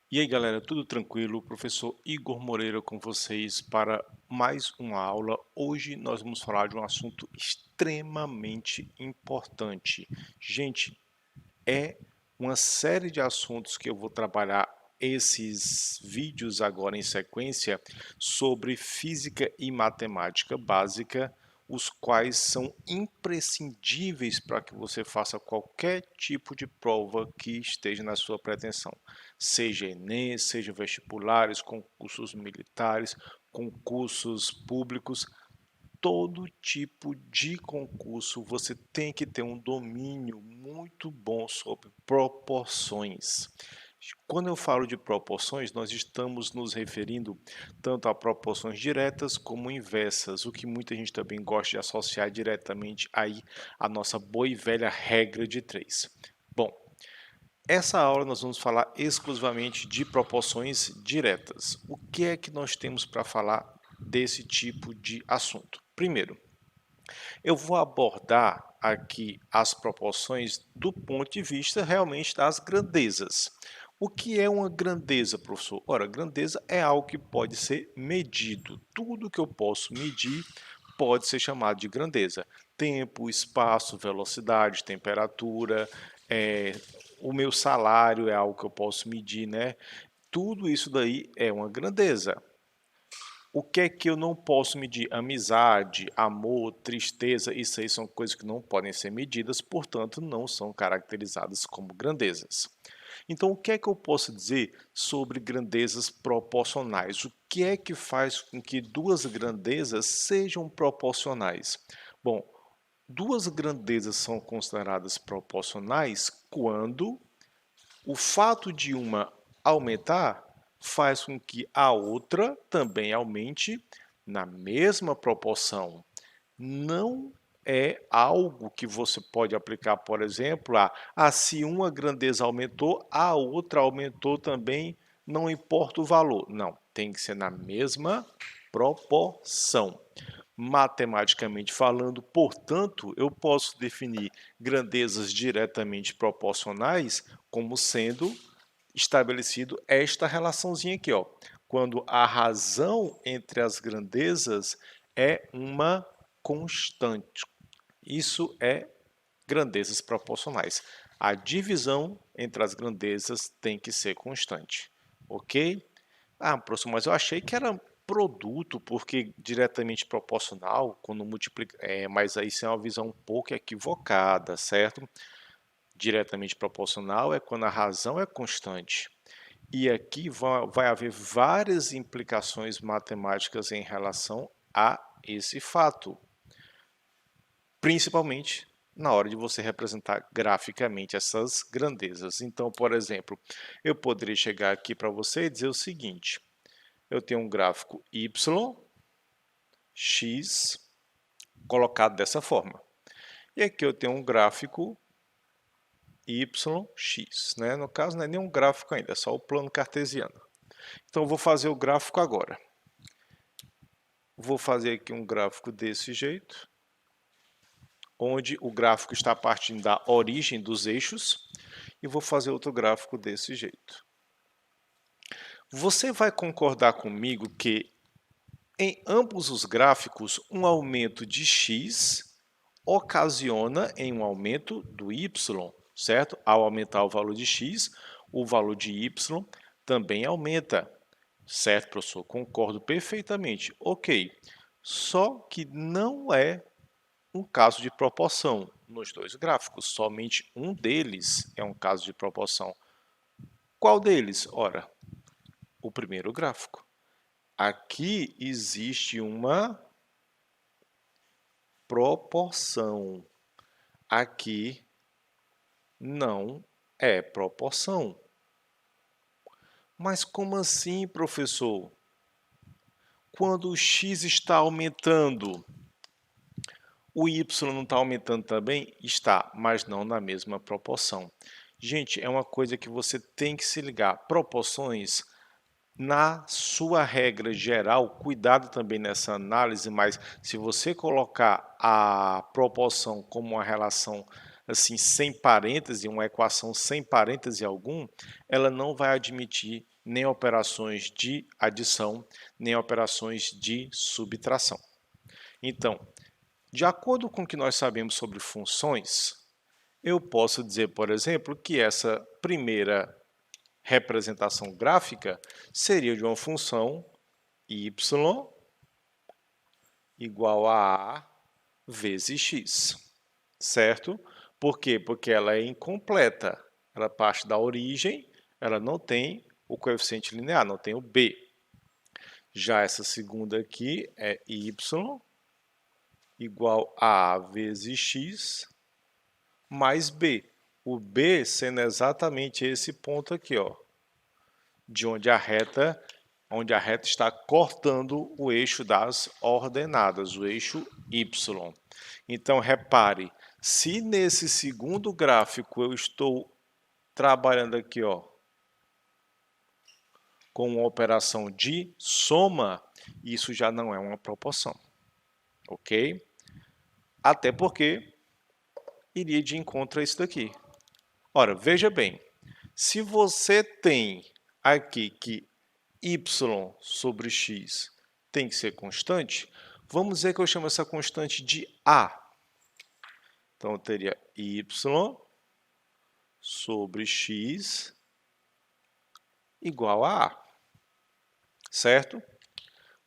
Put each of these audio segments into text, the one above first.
E aí, galera, tudo tranquilo? Professor Igor Moreira com vocês para mais uma aula. Hoje nós vamos falar de um assunto extremamente importante. Gente, é uma série de assuntos que eu vou trabalhar esses vídeos agora em sequência sobre física e matemática básica, os quais são imprescindíveis para que você faça qualquer tipo de prova que esteja na sua pretensão, seja Enem, seja vestibulares, concursos militares, concursos públicos, todo tipo de concurso você tem que ter um domínio muito bom sobre proporções. Quando eu falo de proporções, nós estamos nos referindo tanto a proporções diretas como inversas, o que muita gente também gosta de associar diretamente aí a nossa boa e velha regra de 3. Bom, essa aula nós vamos falar exclusivamente de proporções diretas. O que é que nós temos para falar desse tipo de assunto? Primeiro, eu vou abordar aqui as proporções do ponto de vista realmente das grandezas. O que é uma grandeza, professor? Ora, grandeza é algo que pode ser medido. Tudo que eu posso medir pode ser chamado de grandeza. Tempo, espaço, velocidade, temperatura, é, o meu salário é algo que eu posso medir, né? Tudo isso daí é uma grandeza. O que é que eu não posso medir? Amizade, amor, tristeza, isso aí são coisas que não podem ser medidas, portanto, não são caracterizadas como grandezas. Então, o que é que eu posso dizer sobre grandezas proporcionais? O que é que faz com que duas grandezas sejam proporcionais? Bom, duas grandezas são consideradas proporcionais quando o fato de uma aumentar faz com que a outra também aumente na mesma proporção. Não é algo que você pode aplicar, por exemplo, se uma grandeza aumentou, a outra aumentou também, não importa o valor. Não, tem que ser na mesma proporção. Matematicamente falando, portanto, eu posso definir grandezas diretamente proporcionais como sendo estabelecido esta relaçãozinha aqui, ó. Quando a razão entre as grandezas é uma constante. Isso é grandezas proporcionais. A divisão entre as grandezas tem que ser constante, ok? Professor, mas eu achei que era produto, porque diretamente proporcional, quando multiplica, mas aí isso é uma visão um pouco equivocada, certo? Diretamente proporcional é quando a razão é constante. E aqui vai haver várias implicações matemáticas em relação a esse fato, principalmente na hora de você representar graficamente essas grandezas. Então, por exemplo, eu poderia chegar aqui para você e dizer o seguinte: eu tenho um gráfico y, x, colocado dessa forma. E aqui eu tenho um gráfico y, x. Né? No caso, não é nenhum gráfico ainda, é só o plano cartesiano. Então, eu vou fazer o gráfico agora. Vou fazer aqui um gráfico desse jeito, onde o gráfico está partindo da origem dos eixos, e vou fazer outro gráfico desse jeito. Você vai concordar comigo que em ambos os gráficos, um aumento de x ocasiona em um aumento do y, certo? Ao aumentar o valor de x, o valor de y também aumenta. Certo, professor? Concordo perfeitamente. Ok. Só que não é um caso de proporção nos dois gráficos. Somente um deles é um caso de proporção. Qual deles? Ora, o primeiro gráfico. Aqui existe uma proporção. Aqui não é proporção. Mas como assim, professor? Quando o x está aumentando, o y não está aumentando também? Está, mas não na mesma proporção. Gente, é uma coisa que você tem que se ligar. Proporções, na sua regra geral, cuidado também nessa análise, mas se você colocar a proporção como uma relação assim sem parêntese, uma equação sem parêntese algum, ela não vai admitir nem operações de adição, nem operações de subtração. Então, de acordo com o que nós sabemos sobre funções, eu posso dizer, por exemplo, que essa primeira representação gráfica seria de uma função y igual a vezes x, certo? Por quê? Porque ela é incompleta, ela parte da origem, ela não tem o coeficiente linear, não tem o b. Já essa segunda aqui é y igual a vezes x mais b. O b sendo exatamente esse ponto aqui, ó, de onde a reta está cortando o eixo das ordenadas, o eixo y. Então, repare, se nesse segundo gráfico eu estou trabalhando aqui, ó, com uma operação de soma, isso já não é uma proporção, ok? Até porque iria de encontro a isso daqui. Ora, veja bem, se você tem aqui que y sobre x tem que ser constante, vamos dizer que eu chamo essa constante de a. Então, eu teria y sobre x igual a a, certo?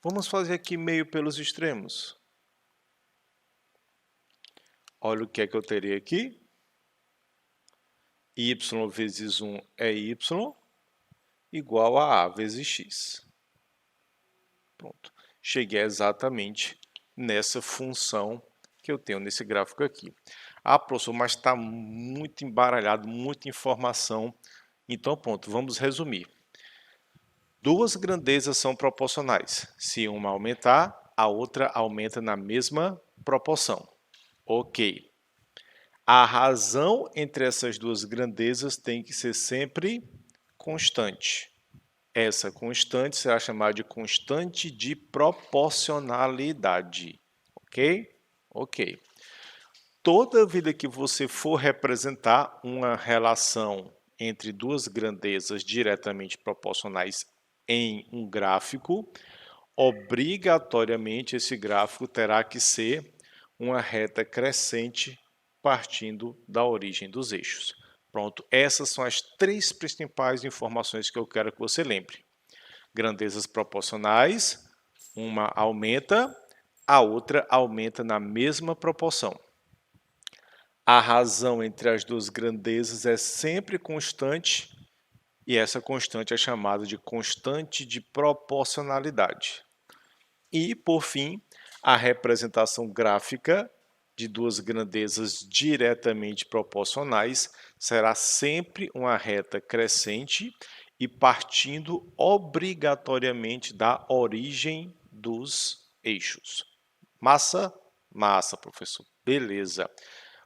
Vamos fazer aqui meio pelos extremos. Olha o que é que eu teria aqui. Y vezes 1 é y, igual a vezes x. Pronto. Cheguei exatamente nessa função que eu tenho nesse gráfico aqui. Ah, professor, mas está muito embaralhado, muita informação. Então, pronto, vamos resumir. Duas grandezas são proporcionais. Se uma aumentar, a outra aumenta na mesma proporção. Ok. A razão entre essas duas grandezas tem que ser sempre constante. Essa constante será chamada de constante de proporcionalidade. Ok? Ok. Toda vida que você for representar uma relação entre duas grandezas diretamente proporcionais em um gráfico, obrigatoriamente esse gráfico terá que ser uma reta crescente partindo da origem dos eixos. Pronto, essas são as três principais informações que eu quero que você lembre. Grandezas proporcionais, uma aumenta, a outra aumenta na mesma proporção. A razão entre as duas grandezas é sempre constante e essa constante é chamada de constante de proporcionalidade. E, por fim, a representação gráfica de duas grandezas diretamente proporcionais será sempre uma reta crescente e partindo obrigatoriamente da origem dos eixos. Massa? Massa, professor. Beleza.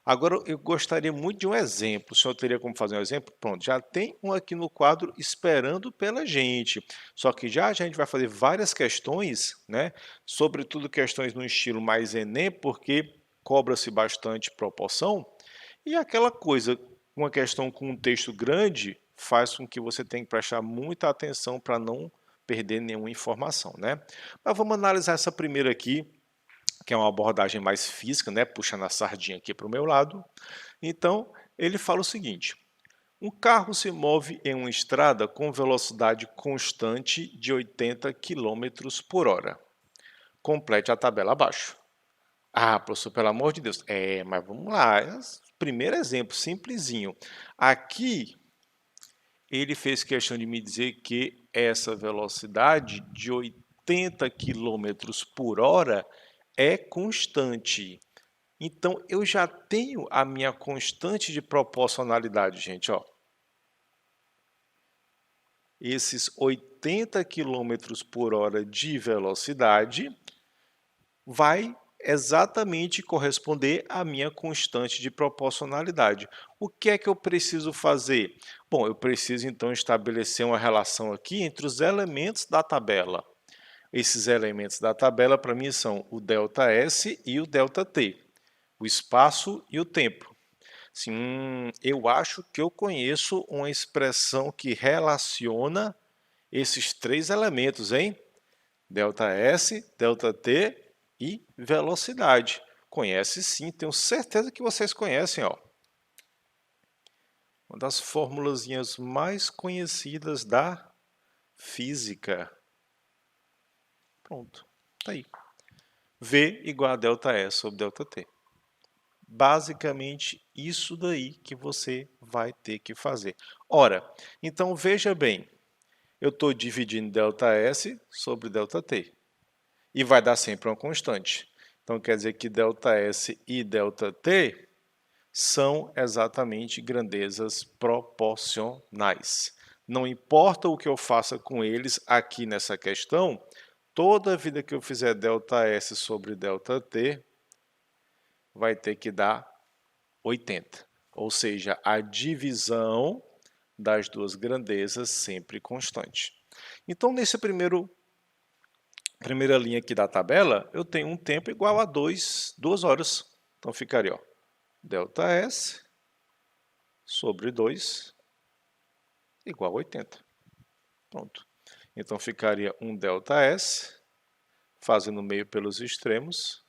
Agora, eu gostaria muito de um exemplo. O senhor teria como fazer um exemplo? Pronto, já tem um aqui no quadro esperando pela gente. Só que já a gente vai fazer várias questões, né? Sobretudo questões no estilo mais Enem, porque cobra-se bastante proporção. E aquela coisa, uma questão com um texto grande, faz com que você tenha que prestar muita atenção para não perder nenhuma informação, né? Mas vamos analisar essa primeira aqui, que é uma abordagem mais física, né, puxando a sardinha aqui para o meu lado. Então, ele fala o seguinte: um carro se move em uma estrada com velocidade constante de 80 km por hora. Complete a tabela abaixo. Ah, professor, pelo amor de Deus. Mas vamos lá. Primeiro exemplo, simplesinho. Aqui, ele fez questão de me dizer que essa velocidade de 80 km por hora é constante. Então, eu já tenho a minha constante de proporcionalidade, gente. Ó. Esses 80 km por hora de velocidade vai exatamente corresponder à minha constante de proporcionalidade. O que é que eu preciso fazer? Bom, eu preciso então estabelecer uma relação aqui entre os elementos da tabela. Esses elementos da tabela para mim são o ΔS e o ΔT, o espaço e o tempo. Sim, eu acho que eu conheço uma expressão que relaciona esses três elementos, hein? ΔS, ΔT e velocidade. Conhece sim, tenho certeza que vocês conhecem, ó. Uma das formulazinhas mais conhecidas da física. Pronto, tá aí. V igual a ΔS sobre ΔT. Basicamente, isso daí que você vai ter que fazer. Ora, então veja bem, eu estou dividindo ΔS sobre ΔT. E vai dar sempre uma constante. Então quer dizer que ΔS e ΔT são exatamente grandezas proporcionais. Não importa o que eu faça com eles aqui nessa questão, toda vida que eu fizer ΔS sobre ΔT vai ter que dar 80. Ou seja, a divisão das duas grandezas sempre constante. Então, nesse primeira linha aqui da tabela, eu tenho um tempo igual a 2 horas. Então, ficaria, ó, ΔS sobre 2 igual a 80. Pronto. Então, ficaria um ΔS, fazendo meio pelos extremos,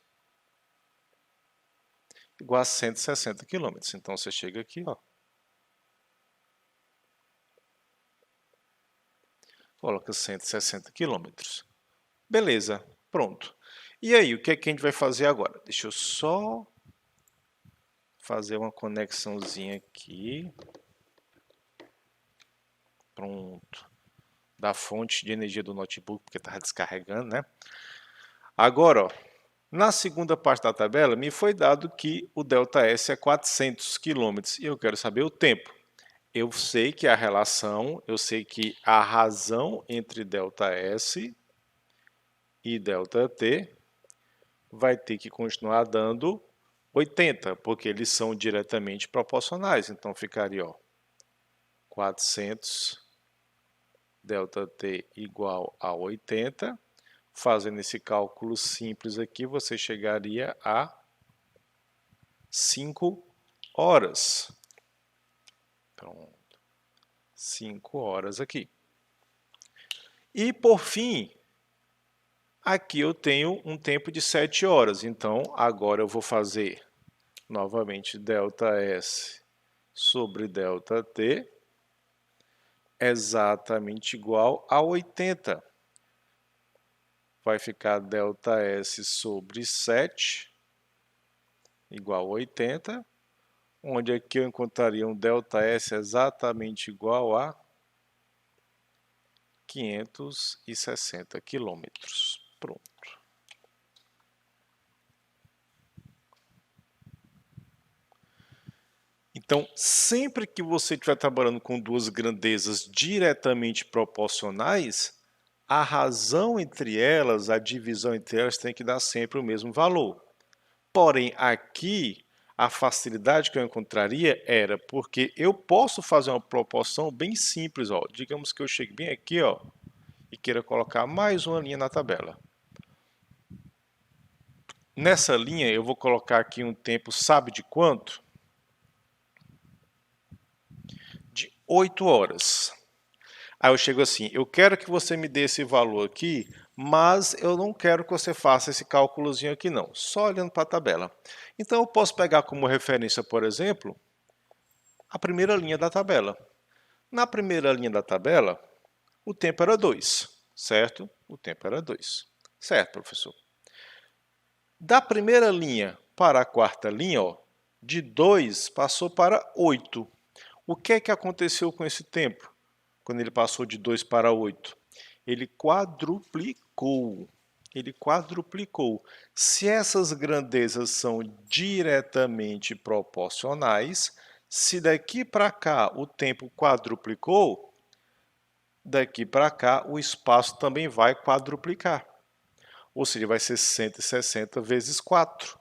igual a 160 km. Então, você chega aqui, ó, coloca 160 km. Beleza, pronto. E aí, o que é que a gente vai fazer agora? Deixa eu só fazer uma conexãozinha aqui. Pronto. Da fonte de energia do notebook, porque estava descarregando, né? Agora, ó, na segunda parte da tabela, me foi dado que o ΔS é 400 km e eu quero saber o tempo. Eu sei que a relação, eu sei que a razão entre ΔS e ΔT vai ter que continuar dando 80, porque eles são diretamente proporcionais. Então, ficaria, ó, 400 ΔT igual a 80. Fazendo esse cálculo simples aqui, você chegaria a 5 horas. Pronto. 5 horas aqui. E, por fim, aqui eu tenho um tempo de 7 horas. Então, agora eu vou fazer novamente ΔS sobre ΔT exatamente igual a 80. Vai ficar ΔS sobre 7 igual a 80, onde aqui eu encontraria um ΔS exatamente igual a 560 km. Pronto. Então, sempre que você estiver trabalhando com duas grandezas diretamente proporcionais, a razão entre elas, a divisão entre elas, tem que dar sempre o mesmo valor. Porém, aqui, a facilidade que eu encontraria era porque eu posso fazer uma proporção bem simples. Ó. Digamos que eu chegue bem aqui, ó, e queira colocar mais uma linha na tabela. Nessa linha, eu vou colocar aqui um tempo, sabe de quanto? De 8 horas. Aí eu chego assim, eu quero que você me dê esse valor aqui, mas eu não quero que você faça esse cálculozinho aqui não, só olhando para a tabela. Então eu posso pegar como referência, por exemplo, a primeira linha da tabela. Na primeira linha da tabela, o tempo era 2, certo? O tempo era 2. Certo, professor. Da primeira linha para a quarta linha, ó, de 2 passou para 8. O que é que aconteceu com esse tempo? Quando ele passou de 2 para 8? Ele quadruplicou. Ele quadruplicou. Se essas grandezas são diretamente proporcionais, se daqui para cá o tempo quadruplicou, daqui para cá o espaço também vai quadruplicar. Ou seja, vai ser 160 vezes 4.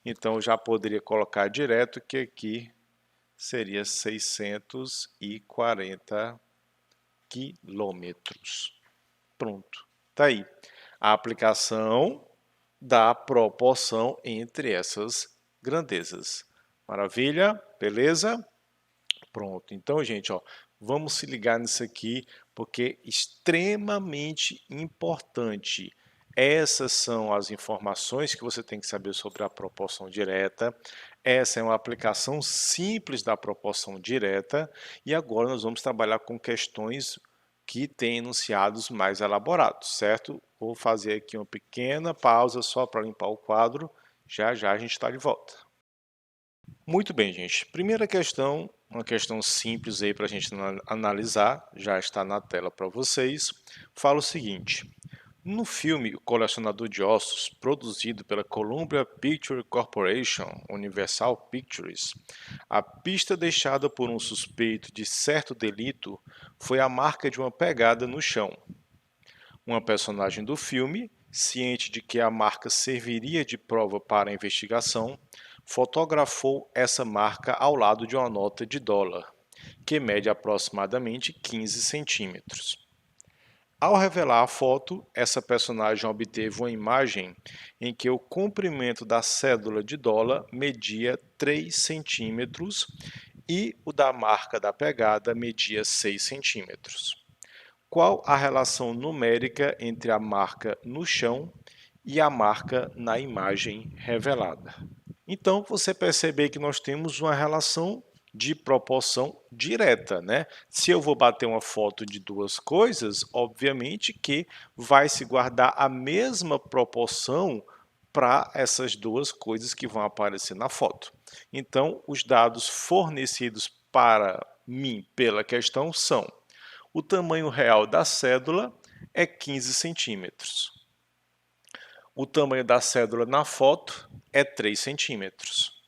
Então, eu já poderia colocar direto que aqui seria 640 quilômetros. Pronto, tá aí. A aplicação da proporção entre essas grandezas. Maravilha? Beleza? Pronto. Então, gente, ó, vamos se ligar nisso aqui porque é extremamente importante. Essas são as informações que você tem que saber sobre a proporção direta. Essa é uma aplicação simples da proporção direta. E agora nós vamos trabalhar com questões que têm enunciados mais elaborados, certo? Vou fazer aqui uma pequena pausa só para limpar o quadro. Já já a gente está de volta. Muito bem, gente. Primeira questão, uma questão simples aí para a gente analisar, já está na tela para vocês. Fala o seguinte: no filme O Colecionador de Ossos, produzido pela Columbia Picture Corporation, Universal Pictures, a pista deixada por um suspeito de certo delito foi a marca de uma pegada no chão. Uma personagem do filme, ciente de que a marca serviria de prova para a investigação, fotografou essa marca ao lado de uma nota de dólar, que mede aproximadamente 15 centímetros. Ao revelar a foto, essa personagem obteve uma imagem em que o comprimento da cédula de dólar media 3 centímetros e o da marca da pegada media 6 centímetros. Qual a relação numérica entre a marca no chão e a marca na imagem revelada? Então, você percebe que nós temos uma relação de proporção direta, né? Se eu vou bater uma foto de duas coisas, obviamente que vai se guardar a mesma proporção para essas duas coisas que vão aparecer na foto. Então, os dados fornecidos para mim pela questão são: o tamanho real da cédula é 15 centímetros. O tamanho da cédula na foto é 3 centímetros.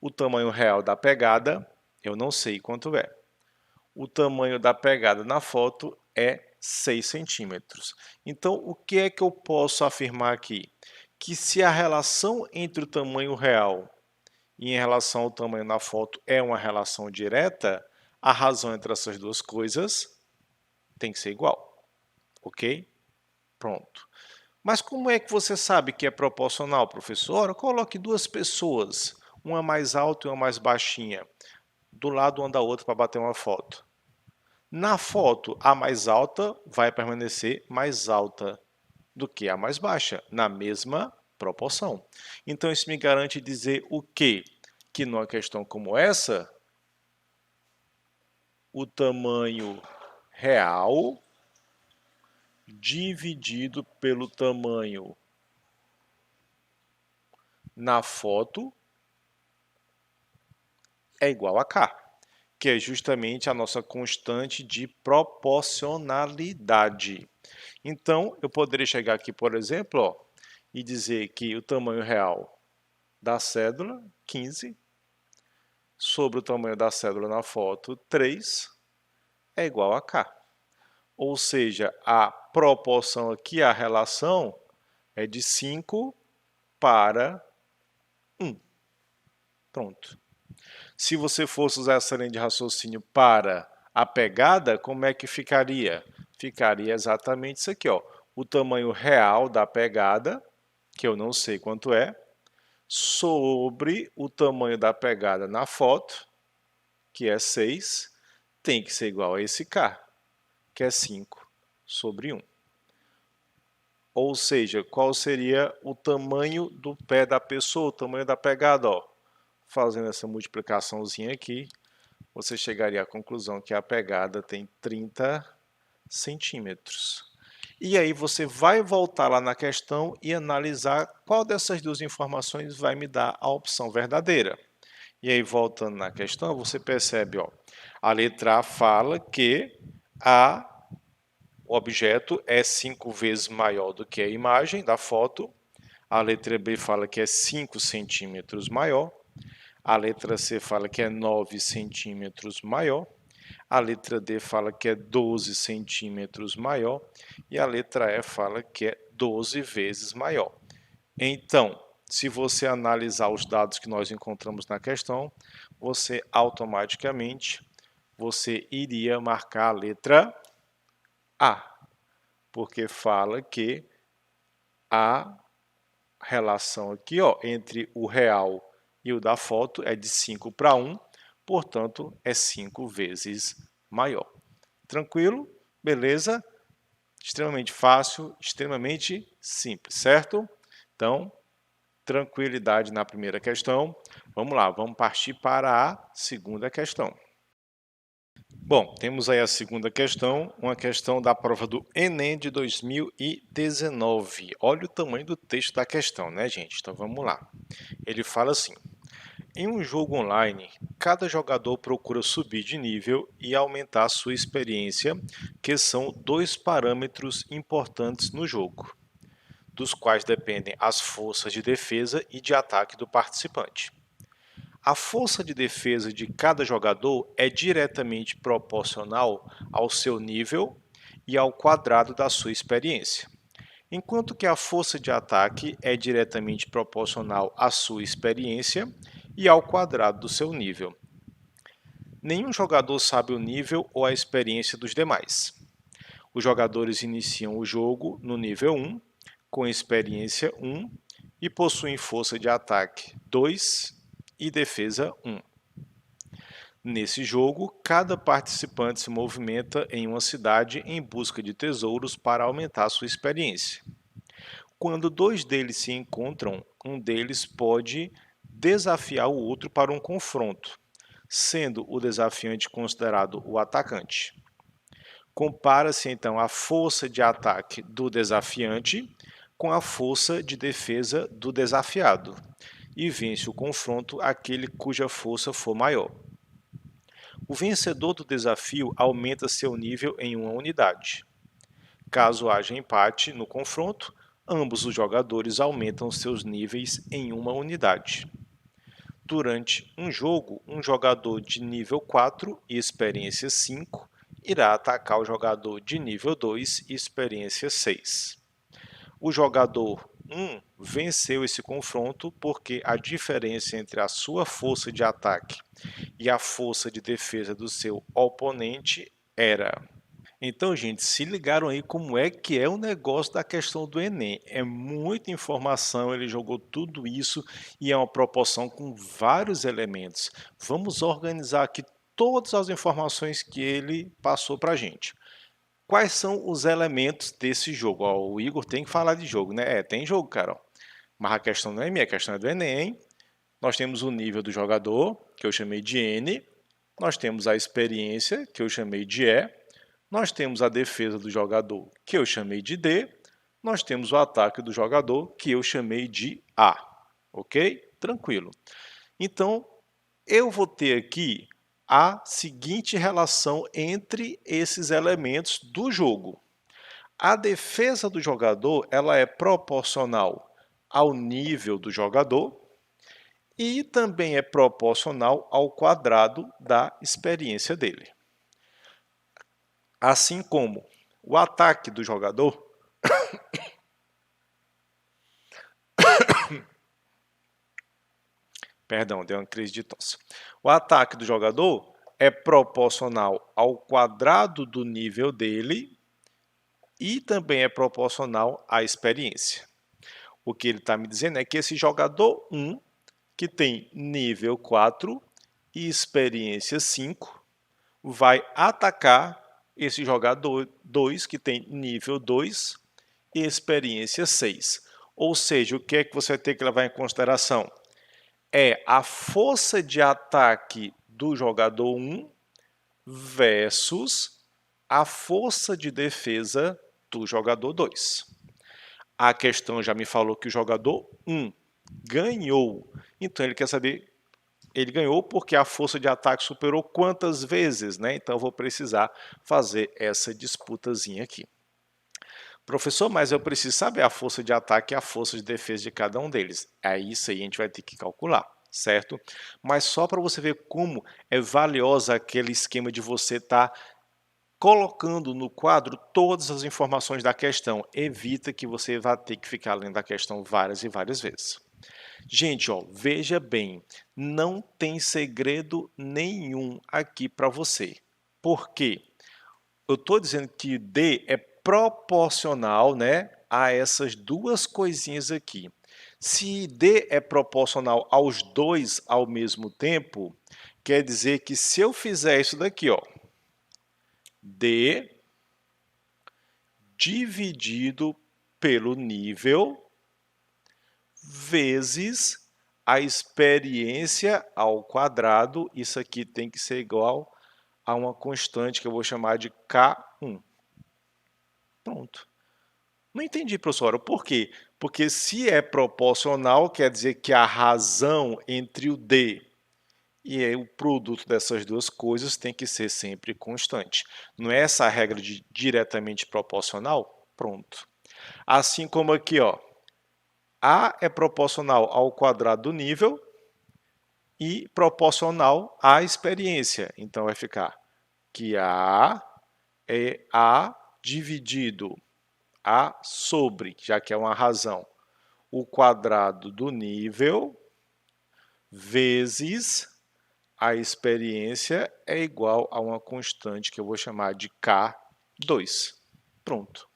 O tamanho real da pegada, eu não sei quanto é. O tamanho da pegada na foto é 6 centímetros. Então, o que é que eu posso afirmar aqui? Que se a relação entre o tamanho real e em relação ao tamanho na foto é uma relação direta, a razão entre essas duas coisas tem que ser igual. Ok? Pronto. Mas como é que você sabe que é proporcional, professor? Coloque duas pessoas, uma mais alta e uma mais baixinha, do lado uma da outra para bater uma foto. Na foto, a mais alta vai permanecer mais alta do que a mais baixa, na mesma proporção. Então, isso me garante dizer o quê? Que numa questão como essa, o tamanho real dividido pelo tamanho na foto é igual a K, que é justamente a nossa constante de proporcionalidade. Então, eu poderia chegar aqui, por exemplo, ó, e dizer que o tamanho real da cédula, 15, sobre o tamanho da cédula na foto, 3, é igual a K. Ou seja, a proporção aqui, a relação, é de 5 para 1. Pronto. Se você fosse usar essa linha de raciocínio para a pegada, como é que ficaria? Ficaria exatamente isso aqui, ó. O tamanho real da pegada, que eu não sei quanto é, sobre o tamanho da pegada na foto, que é 6, tem que ser igual a esse K, que é 5 sobre 1. Ou seja, qual seria o tamanho do pé da pessoa, o tamanho da pegada, ó. Fazendo essa multiplicaçãozinha aqui, você chegaria à conclusão que a pegada tem 30 centímetros. E aí você vai voltar lá na questão e analisar qual dessas duas informações vai me dar a opção verdadeira. E aí, voltando na questão, você percebe, ó, a letra A fala que o objeto é 5 vezes maior do que a imagem da foto. A letra B fala que é 5 centímetros maior. A letra C fala que é 9 centímetros maior. A letra D fala que é 12 centímetros maior. E a letra E fala que é 12 vezes maior. Então, se você analisar os dados que nós encontramos na questão, você automaticamente iria marcar a letra A, porque fala que a relação aqui, ó, entre o real e o da foto é de 5 para 1, portanto, é 5 vezes maior. Tranquilo? Beleza? Extremamente fácil, extremamente simples, certo? Então, tranquilidade na primeira questão. Vamos lá, vamos partir para a segunda questão. Bom, temos aí a segunda questão, uma questão da prova do Enem de 2019. Olha o tamanho do texto da questão, né, gente? Então vamos lá. Ele fala assim: em um jogo online, cada jogador procura subir de nível e aumentar sua experiência, que são dois parâmetros importantes no jogo, dos quais dependem as forças de defesa e de ataque do participante. A força de defesa de cada jogador é diretamente proporcional ao seu nível e ao quadrado da sua experiência, enquanto que a força de ataque é diretamente proporcional à sua experiência e ao quadrado do seu nível. Nenhum jogador sabe o nível ou a experiência dos demais. Os jogadores iniciam o jogo no nível 1, com experiência 1, e possuem força de ataque 2 e defesa 1. Nesse jogo, cada participante se movimenta em uma cidade em busca de tesouros para aumentar sua experiência. Quando dois deles se encontram, um deles pode desafiar o outro para um confronto, sendo o desafiante considerado o atacante. Compara-se então a força de ataque do desafiante com a força de defesa do desafiado, e vence o confronto aquele cuja força for maior. O vencedor do desafio aumenta seu nível em uma unidade. Caso haja empate no confronto, ambos os jogadores aumentam seus níveis em uma unidade. Durante um jogo, um jogador de nível 4 e experiência 5 irá atacar o jogador de nível 2 e experiência 6. O jogador 1 venceu esse confronto porque a diferença entre a sua força de ataque e a força de defesa do seu oponente era. Então, gente, se ligaram aí como é que é o negócio da questão do Enem. É muita informação, ele jogou tudo isso e é uma proporção com vários elementos. Vamos organizar aqui todas as informações que ele passou para a gente. Quais são os elementos desse jogo? Ó, o Igor tem que falar de jogo, né? Tem jogo, Carol. Mas a questão não é minha, a questão é do Enem. Nós temos o nível do jogador, que eu chamei de N. Nós temos a experiência, que eu chamei de E. Nós temos a defesa do jogador, que eu chamei de D. Nós temos o ataque do jogador, que eu chamei de A. Ok? Tranquilo. Então, eu vou ter aqui a seguinte relação entre esses elementos do jogo. A defesa do jogador ela é proporcional ao nível do jogador e também é proporcional ao quadrado da experiência dele. Assim como o ataque do jogador Perdão, deu uma crise de tosse. O ataque do jogador é proporcional ao quadrado do nível dele e também é proporcional à experiência. O que ele está me dizendo é que esse jogador 1, que tem nível 4 e experiência 5, vai atacar esse jogador 2, que tem nível 2 e experiência 6. Ou seja, o que é que você vai ter que levar em consideração? É a força de ataque do jogador 1 versus a força de defesa do jogador 2. A questão já me falou que o jogador 1 ganhou. Então ele quer saber, ele ganhou porque a força de ataque superou quantas vezes, né? Então eu vou precisar fazer essa disputazinha aqui. Professor, mas eu preciso saber a força de ataque e a força de defesa de cada um deles. É isso aí, a gente vai ter que calcular, certo? Mas só para você ver como é valiosa aquele esquema de você estar colocando no quadro todas as informações da questão. Evita que você vá ter que ficar lendo a questão várias e várias vezes. Gente, ó, veja bem, não tem segredo nenhum aqui para você. Por quê? Eu estou dizendo que D é proporcional, né, a essas duas coisinhas aqui. Se D é proporcional aos dois ao mesmo tempo, quer dizer que se eu fizer isso daqui, ó, D dividido pelo nível vezes a experiência ao quadrado. Isso aqui tem que ser igual a uma constante que eu vou chamar de K1. Pronto. Não entendi, professora, por quê? Porque se é proporcional, quer dizer que a razão entre o D e aí o produto dessas duas coisas tem que ser sempre constante. Não é essa a regra de diretamente proporcional? Pronto. Assim como aqui, ó, A é proporcional ao quadrado do nível e proporcional à experiência. Então, vai ficar que A é A dividido A sobre, já que é uma razão, o quadrado do nível vezes a experiência é igual a uma constante que eu vou chamar de K2. Pronto.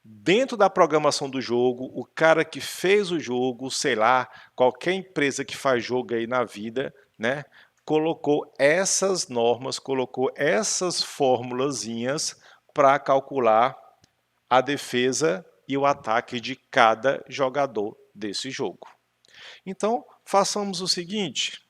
Dentro da programação do jogo, o cara que fez o jogo, sei lá, qualquer empresa que faz jogo aí na vida, né, colocou essas normas, colocou essas formulazinhas para calcular a defesa e o ataque de cada jogador desse jogo. Então, façamos o seguinte.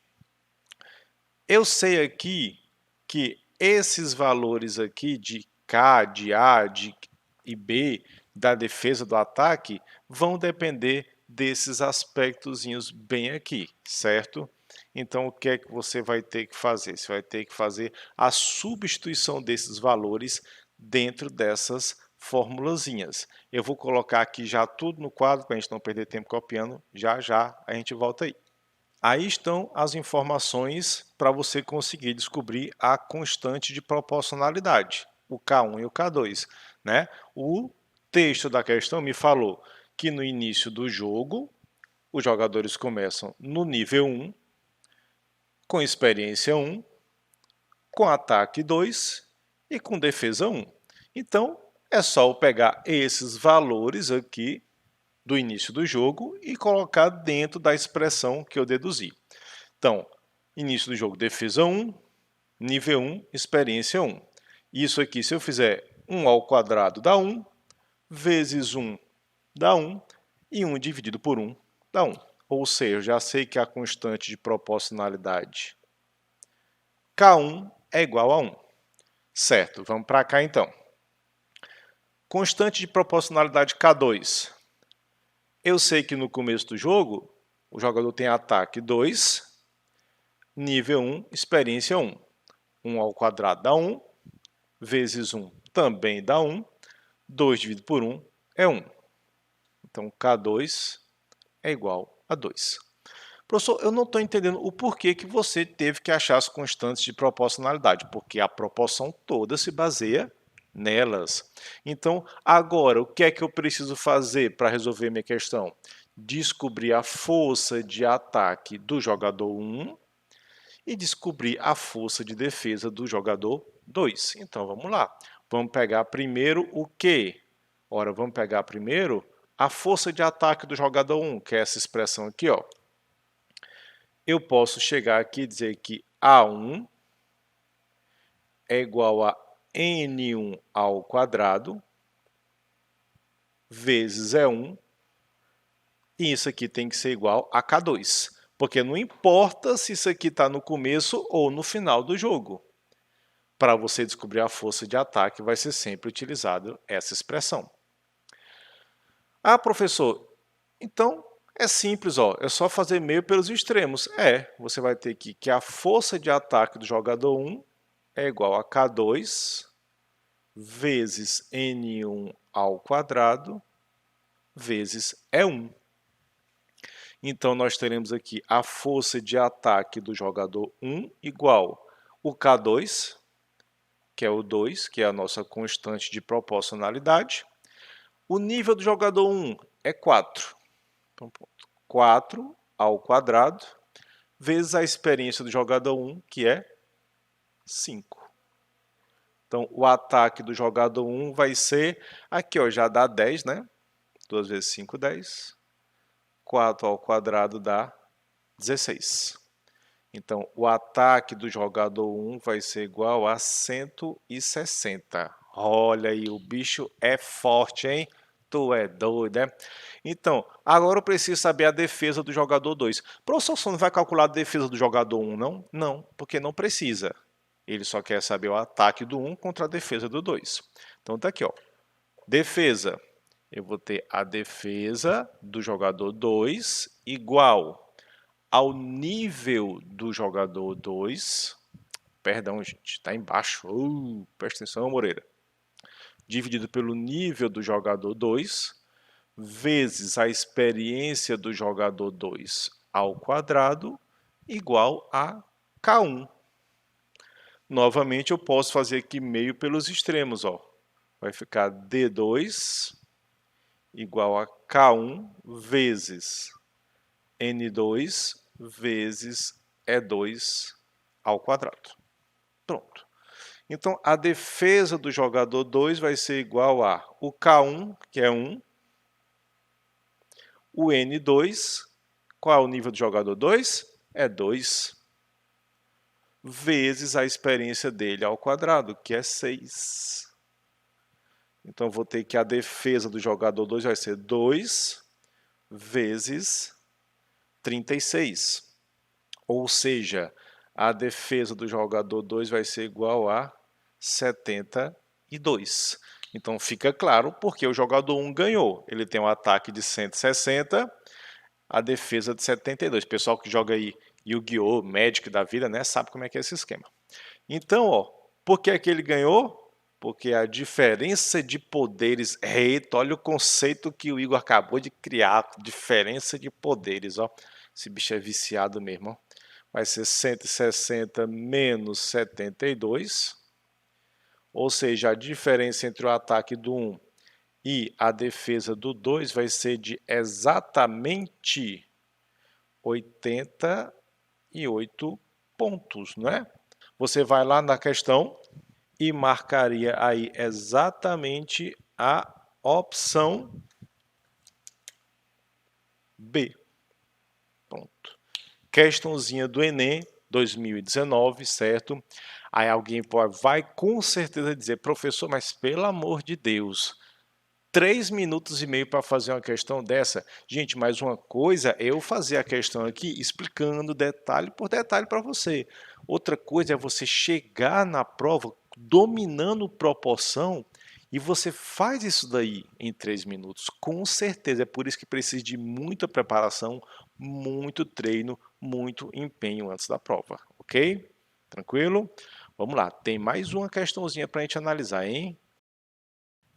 Eu sei aqui que esses valores aqui de K, de A, de e B, da defesa do ataque, vão depender desses aspectozinhos bem aqui, certo? Então, o que é que você vai ter que fazer? Você vai ter que fazer a substituição desses valores dentro dessas formulazinhas. Eu vou colocar aqui já tudo no quadro, para a gente não perder tempo copiando. Já já a gente volta aí. Aí estão as informações para você conseguir descobrir a constante de proporcionalidade, o K1 e o K2, né? O texto da questão me falou que no início do jogo, os jogadores começam no nível 1, com experiência 1, com ataque 2 e com defesa 1. Então, é só eu pegar esses valores aqui do início do jogo e colocar dentro da expressão que eu deduzi. Então, início do jogo, defesa 1, nível 1, experiência 1. Isso aqui, se eu fizer 1 ao quadrado dá 1, vezes 1 dá 1, e 1 dividido por 1 dá 1. Ou seja, eu já sei que a constante de proporcionalidade K1 é igual a 1. Certo, vamos para cá então. Constante de proporcionalidade K2. Eu sei que no começo do jogo, o jogador tem ataque 2, nível 1, experiência 1. 1 ao quadrado dá 1, vezes 1 também dá 1, 2 dividido por 1 é 1. Então, K2 é igual a 2. Professor, eu não estou entendendo o porquê que você teve que achar as constantes de proporcionalidade, porque a proporção toda se baseia nelas. Então, agora, o que é que eu preciso fazer para resolver minha questão? Descobrir a força de ataque do jogador 1 e descobrir a força de defesa do jogador 2. Então, vamos lá. Vamos pegar primeiro o quê? Ora, vamos pegar primeiro a força de ataque do jogador 1, que é essa expressão aqui, ó. Eu posso chegar aqui e dizer que A1 é igual a N1 ao quadrado vezes E1, e isso aqui tem que ser igual a K2, porque não importa se isso aqui está no começo ou no final do jogo. Para você descobrir a força de ataque, vai ser sempre utilizado essa expressão. Ah, professor, então é simples, ó, é só fazer meio pelos extremos. Você vai ter que a força de ataque do jogador 1 é igual a K2 vezes N1 ao quadrado vezes E1. Então, nós teremos aqui a força de ataque do jogador 1 igual o K2, que é o 2, que é a nossa constante de proporcionalidade. O nível do jogador 1 é 4. Então, 4 ao quadrado vezes a experiência do jogador 1, que é 5. Então, o ataque do jogador 1 vai ser, aqui ó, já dá 10, né? 2 vezes 5, 10. 4 ao quadrado dá 16. Então, o ataque do jogador 1 vai ser igual a 160. Olha aí, o bicho é forte, hein? Tu é doido, né? Então, agora eu preciso saber a defesa do jogador 2. Professor, você não vai calcular a defesa do jogador 1, não? Não, porque não precisa. Ele só quer saber o ataque do 1 contra a defesa do 2. Então tá aqui, ó. Defesa. Eu vou ter a defesa do jogador 2 igual ao nível do jogador 2. Perdão, gente, está embaixo. Presta atenção, Moreira. Dividido pelo nível do jogador 2, vezes a experiência do jogador 2 ao quadrado, igual a K1. Novamente, eu posso fazer aqui meio pelos extremos, ó. Vai ficar D2 igual a K1 vezes N2 vezes E2 ao quadrado. Pronto. Então, a defesa do jogador 2 vai ser igual a o K1, que é 1, o N2, qual é o nível do jogador 2? É 2, vezes a experiência dele ao quadrado, que é 6. Então, vou ter que a defesa do jogador 2 vai ser 2 vezes 36. Ou seja, a defesa do jogador 2 vai ser igual a 72. Então fica claro porque o jogador 1 ganhou. Ele tem um ataque de 160, a defesa de 72. Pessoal que joga aí Yu-Gi-Oh!, Magic da vida, né, sabe como é que é esse esquema. Então, ó, por que é que ele ganhou? Porque a diferença de poderes, eita, olha o conceito que o Igor acabou de criar, diferença de poderes, ó. Esse bicho é viciado mesmo, ó. Vai ser 160 menos 72, ou seja, a diferença entre o ataque do 1 e a defesa do 2 vai ser de exatamente 88 pontos, não é? Você vai lá na questão e marcaria aí exatamente a opção B. Pronto. Questãozinha do Enem 2019, certo? Aí alguém vai com certeza dizer, professor, mas pelo amor de Deus, 3 minutos e meio para fazer uma questão dessa. Gente, mais uma coisa é eu fazer a questão aqui explicando detalhe por detalhe para você. Outra coisa é você chegar na prova dominando proporção e você faz isso daí em 3 minutos. Com certeza, é por isso que precisa de muita preparação, muito treino, muito empenho antes da prova, ok? Tranquilo? Vamos lá, tem mais uma questãozinha para a gente analisar, hein?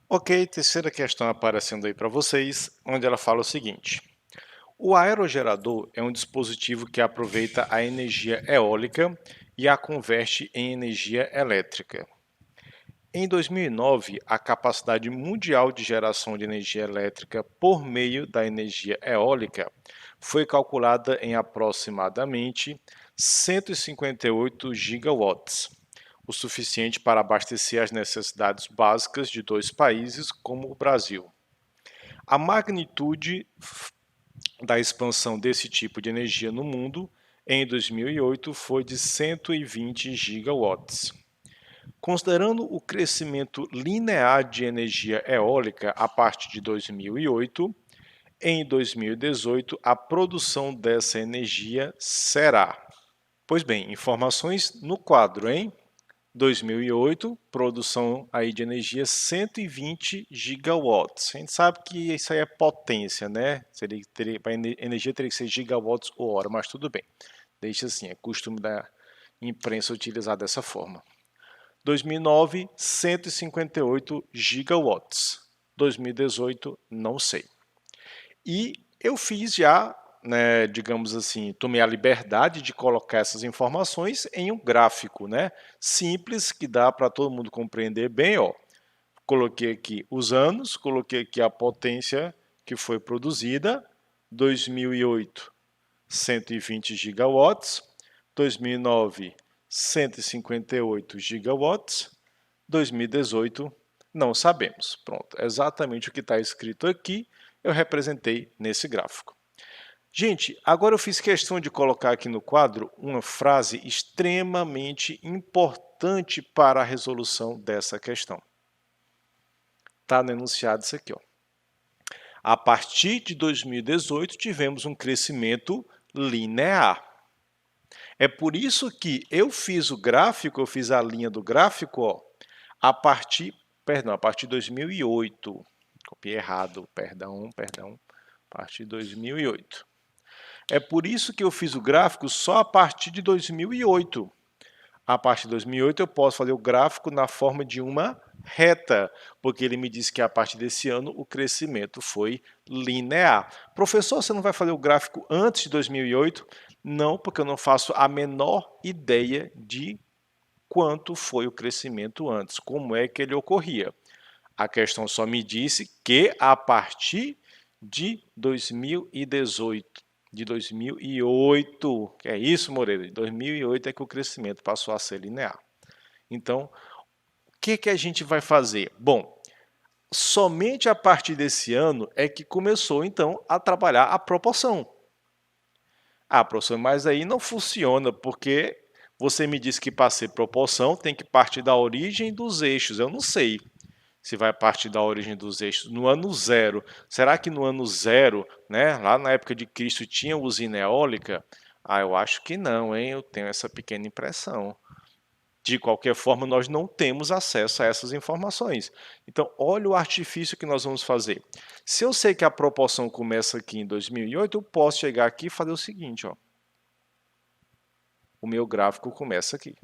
Ok, terceira questão aparecendo aí para vocês, onde ela fala o seguinte. O aerogerador é um dispositivo que aproveita a energia eólica e a converte em energia elétrica. Em 2009, a capacidade mundial de geração de energia elétrica por meio da energia eólica foi calculada em aproximadamente 158 gigawatts, o suficiente para abastecer as necessidades básicas de 2 países como o Brasil. A magnitude da expansão desse tipo de energia no mundo em 2008 foi de 120 gigawatts. Considerando o crescimento linear de energia eólica a partir de 2008, em 2018 a produção dessa energia será. Pois bem, informações no quadro, hein? 2008, produção aí de energia 120 gigawatts. A gente sabe que isso aí é potência, né? A energia teria que ser gigawatts por hora, mas tudo bem. Deixa assim, é costume da imprensa utilizar dessa forma. 2009, 158 gigawatts. 2018, não sei. E eu fiz já, né, digamos assim, tomei a liberdade de colocar essas informações em um gráfico, né, simples, que dá para todo mundo compreender bem, ó. Coloquei aqui os anos, coloquei aqui a potência que foi produzida, 2008, 120 gigawatts, 2009, 158 gigawatts, 2018, não sabemos. Pronto, exatamente o que está escrito aqui, eu representei nesse gráfico. Gente, agora eu fiz questão de colocar aqui no quadro uma frase extremamente importante para a resolução dessa questão. Está no enunciado isso aqui, ó. A partir de 2018, tivemos um crescimento linear. É por isso que eu fiz o gráfico, eu fiz a linha do gráfico, ó, a partir de 2008. Copiei errado, perdão. A partir de 2008. É por isso que eu fiz o gráfico só a partir de 2008. A partir de 2008 eu posso fazer o gráfico na forma de uma reta, porque ele me disse que a partir desse ano o crescimento foi linear. Professor, você não vai fazer o gráfico antes de 2008? Não, porque eu não faço a menor ideia de quanto foi o crescimento antes, como é que ele ocorria. A questão só me disse que a partir de 2018, de 2008, que é isso, Moreira? De 2008 é que o crescimento passou a ser linear. Então, o que a gente vai fazer? Bom, somente a partir desse ano é que começou, então, a trabalhar a proporção. Ah, professor, mas aí não funciona, porque você me disse que para ser proporção tem que partir da origem dos eixos. Eu não sei se vai partir da origem dos eixos no ano zero. Será que no ano zero, né, lá na época de Cristo, tinha usina eólica? Ah, eu acho que não, hein? Eu tenho essa pequena impressão. De qualquer forma, nós não temos acesso a essas informações. Então, olha o artifício que nós vamos fazer. Se eu sei que a proporção começa aqui em 2008, eu posso chegar aqui e fazer o seguinte, ó. O meu gráfico começa aqui.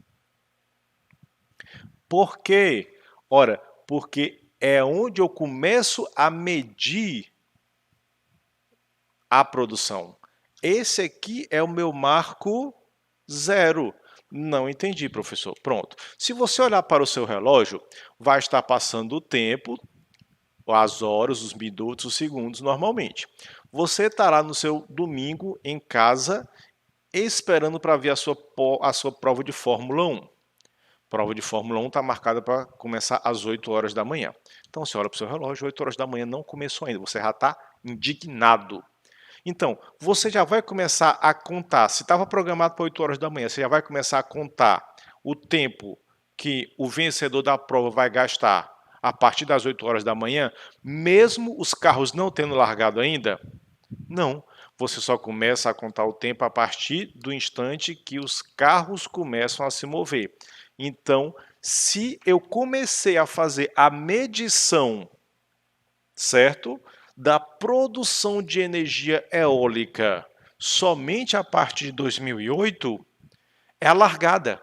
Por quê? Ora, porque é onde eu começo a medir a produção. Esse aqui é o meu marco zero. Não entendi, professor. Pronto. Se você olhar para o seu relógio, vai estar passando o tempo, as horas, os minutos, os segundos normalmente. Você estará no seu domingo em casa esperando para ver a sua prova de Fórmula 1. Prova de Fórmula 1 está marcada para começar às 8 horas da manhã. Então você olha para o seu relógio, 8 horas da manhã não começou ainda, você já está indignado. Então, você já vai começar a contar, se estava programado para 8 horas da manhã, você já vai começar a contar o tempo que o vencedor da prova vai gastar a partir das 8 horas da manhã, mesmo os carros não tendo largado ainda? Não, você só começa a contar o tempo a partir do instante que os carros começam a se mover. Então, se eu comecei a fazer a medição, certo, da produção de energia eólica somente a partir de 2008, é a largada.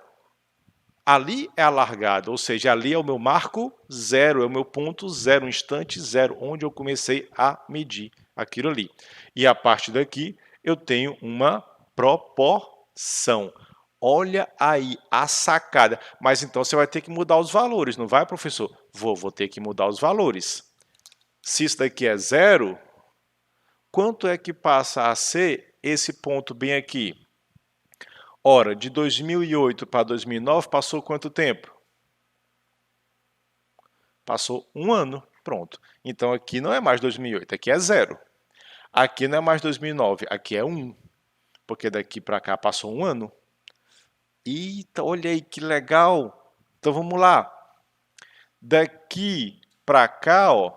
Ali é a largada, ou seja, ali é o meu marco zero, é o meu ponto zero, instante zero, onde eu comecei a medir aquilo ali. E a partir daqui eu tenho uma proporção. Olha aí a sacada. Mas então você vai ter que mudar os valores, não vai, professor? Vou ter que mudar os valores. Se isso daqui é zero, quanto é que passa a ser esse ponto bem aqui? Ora, de 2008 para 2009 passou quanto tempo? Passou um ano, pronto. Então aqui não é mais 2008, aqui é zero. Aqui não é mais 2009, aqui é 1. Porque daqui para cá passou um ano. Eita, olha aí que legal. Então vamos lá. Daqui para cá, ó,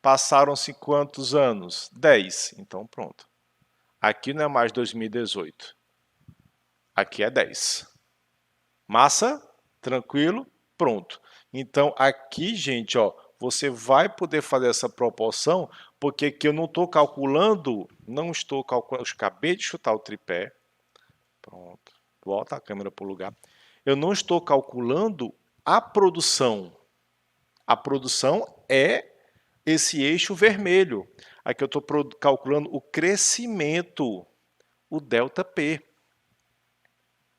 passaram-se quantos anos? 10. Então pronto. Aqui não é mais 2018. Aqui é 10. Massa? Tranquilo? Pronto. Então aqui, gente, ó, você vai poder fazer essa proporção, porque aqui eu não estou calculando, eu acabei de chutar o tripé. Pronto. Volta a câmera para o lugar. Eu não estou calculando a produção. A produção é esse eixo vermelho. Aqui eu estou calculando o crescimento, o ΔP.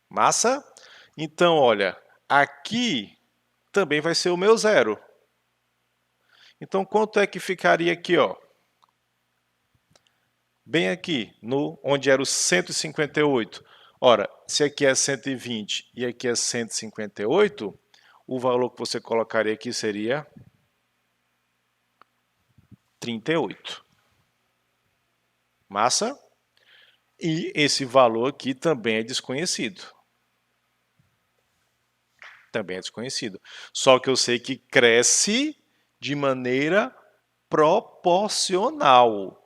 Massa? Então, olha, aqui também vai ser o meu zero. Então, quanto é que ficaria aqui, ó? Bem aqui, onde era o 158. Ora, se aqui é 120 e aqui é 158, o valor que você colocaria aqui seria 38. Massa? E esse valor aqui também é desconhecido. Também é desconhecido. Só que eu sei que cresce de maneira proporcional.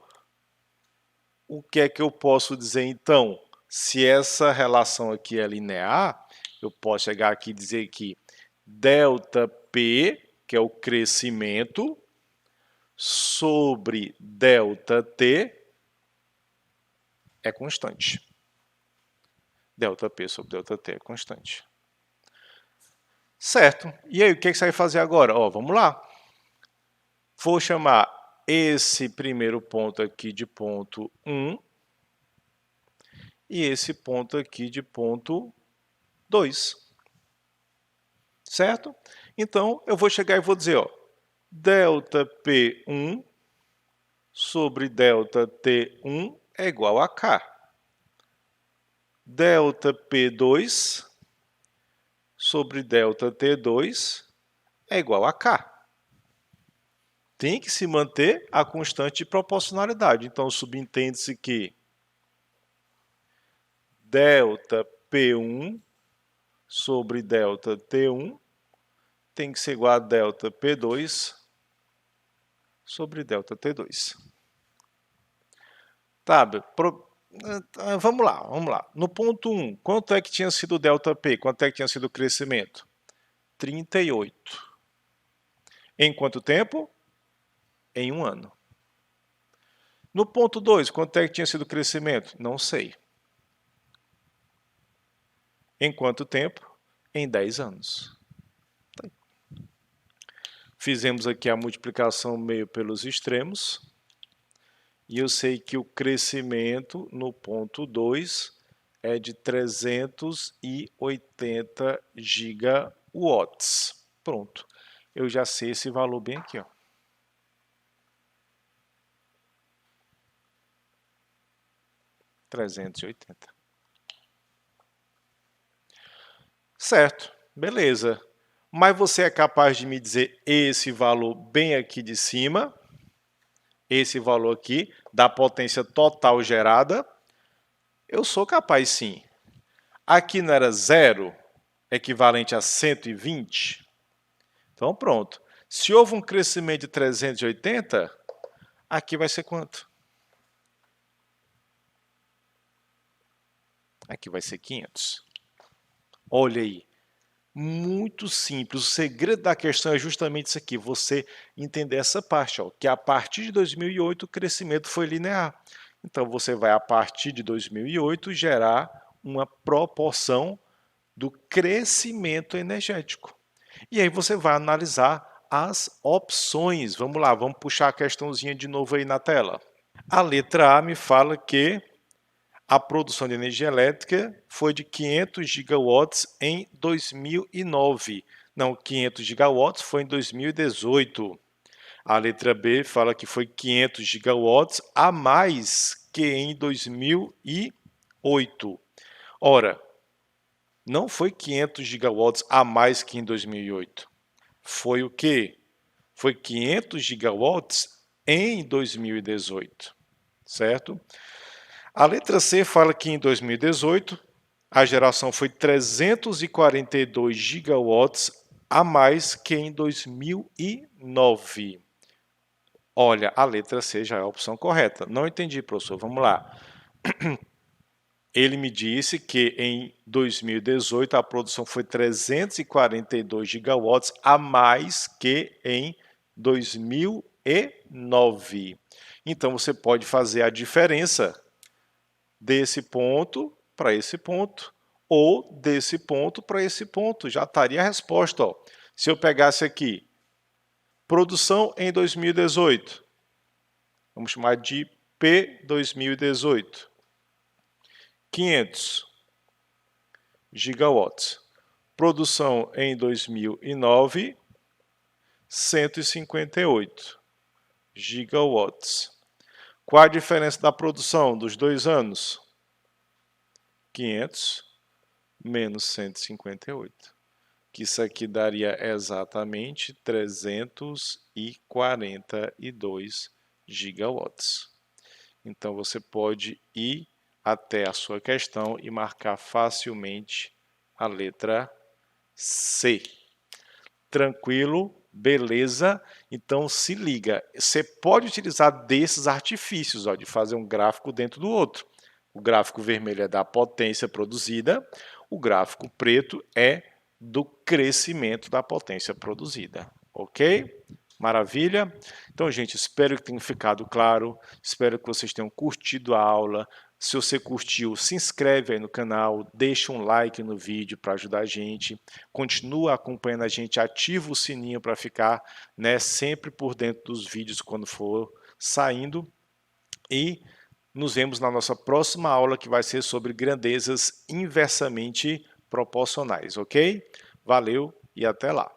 O que é que eu posso dizer então? Se essa relação aqui é linear, eu posso chegar aqui e dizer que ΔP, que é o crescimento, sobre ΔT é constante. ΔP sobre ΔT é constante. Certo. E aí, o que você vai fazer agora? Ó, vamos lá. Vou chamar esse primeiro ponto aqui de ponto 1 e esse ponto aqui de ponto 2. Certo? Então, eu vou chegar e vou dizer, ó, ΔP1 sobre ΔT1 é igual a K. ΔP2 sobre ΔT2 é igual a K. Tem que se manter a constante de proporcionalidade. Então, subentende-se que ΔP1 sobre ΔT1 tem que ser igual a ΔP2 sobre ΔT2. Tá, vamos lá. No ponto 1, quanto é que tinha sido o ΔP? Quanto é que tinha sido o crescimento? 38. Em quanto tempo? Em 1 ano. No ponto 2, quanto é que tinha sido o crescimento? Não sei. Em quanto tempo? Em 10 anos. Fizemos aqui a multiplicação meio pelos extremos. E eu sei que o crescimento no ponto 2 é de 380 gigawatts. Pronto. Eu já sei esse valor bem aqui, ó. 380. Certo, beleza. Mas você é capaz de me dizer esse valor bem aqui de cima, esse valor aqui, da potência total gerada? Eu sou capaz sim. Aqui não era 0, equivalente a 120? Então pronto. Se houve um crescimento de 380, aqui vai ser quanto? Aqui vai ser 500. Olha aí. Muito simples. O segredo da questão é justamente isso aqui. Você entender essa parte, ó, que a partir de 2008 o crescimento foi linear. Então você vai, a partir de 2008, gerar uma proporção do crescimento energético. E aí você vai analisar as opções. Vamos lá, vamos puxar a questãozinha de novo aí na tela. A letra A me fala que a produção de energia elétrica foi de 500 gigawatts em 2009. Não, 500 gigawatts foi em 2018. A letra B fala que foi 500 gigawatts a mais que em 2008. Ora, não foi 500 gigawatts a mais que em 2008. Foi o quê? Foi 500 gigawatts em 2018, certo? A letra C fala que em 2018 a geração foi 342 gigawatts a mais que em 2009. Olha, a letra C já é a opção correta. Não entendi, professor. Vamos lá. Ele me disse que em 2018 a produção foi 342 gigawatts a mais que em 2009. Então você pode fazer a diferença desse ponto para esse ponto ou desse ponto para esse ponto. Já estaria a resposta. Ó. Se eu pegasse aqui, produção em 2018, vamos chamar de P 2018, 500 gigawatts. Produção em 2009, 158 gigawatts. Qual a diferença da produção dos 2 anos? 500 menos 158. Que isso aqui daria exatamente 342 gigawatts. Então você pode ir até a sua questão e marcar facilmente a letra C. Tranquilo? Beleza? Então se liga, você pode utilizar desses artifícios, ó, de fazer um gráfico dentro do outro. O gráfico vermelho é da potência produzida, o gráfico preto é do crescimento da potência produzida, ok? Maravilha? Então, gente, espero que tenha ficado claro, espero que vocês tenham curtido a aula. Se você curtiu, se inscreve aí no canal, deixa um like no vídeo para ajudar a gente, continua acompanhando a gente, ativa o sininho para ficar, né, sempre por dentro dos vídeos quando for saindo, e nos vemos na nossa próxima aula, que vai ser sobre grandezas inversamente proporcionais, ok? Valeu e até lá!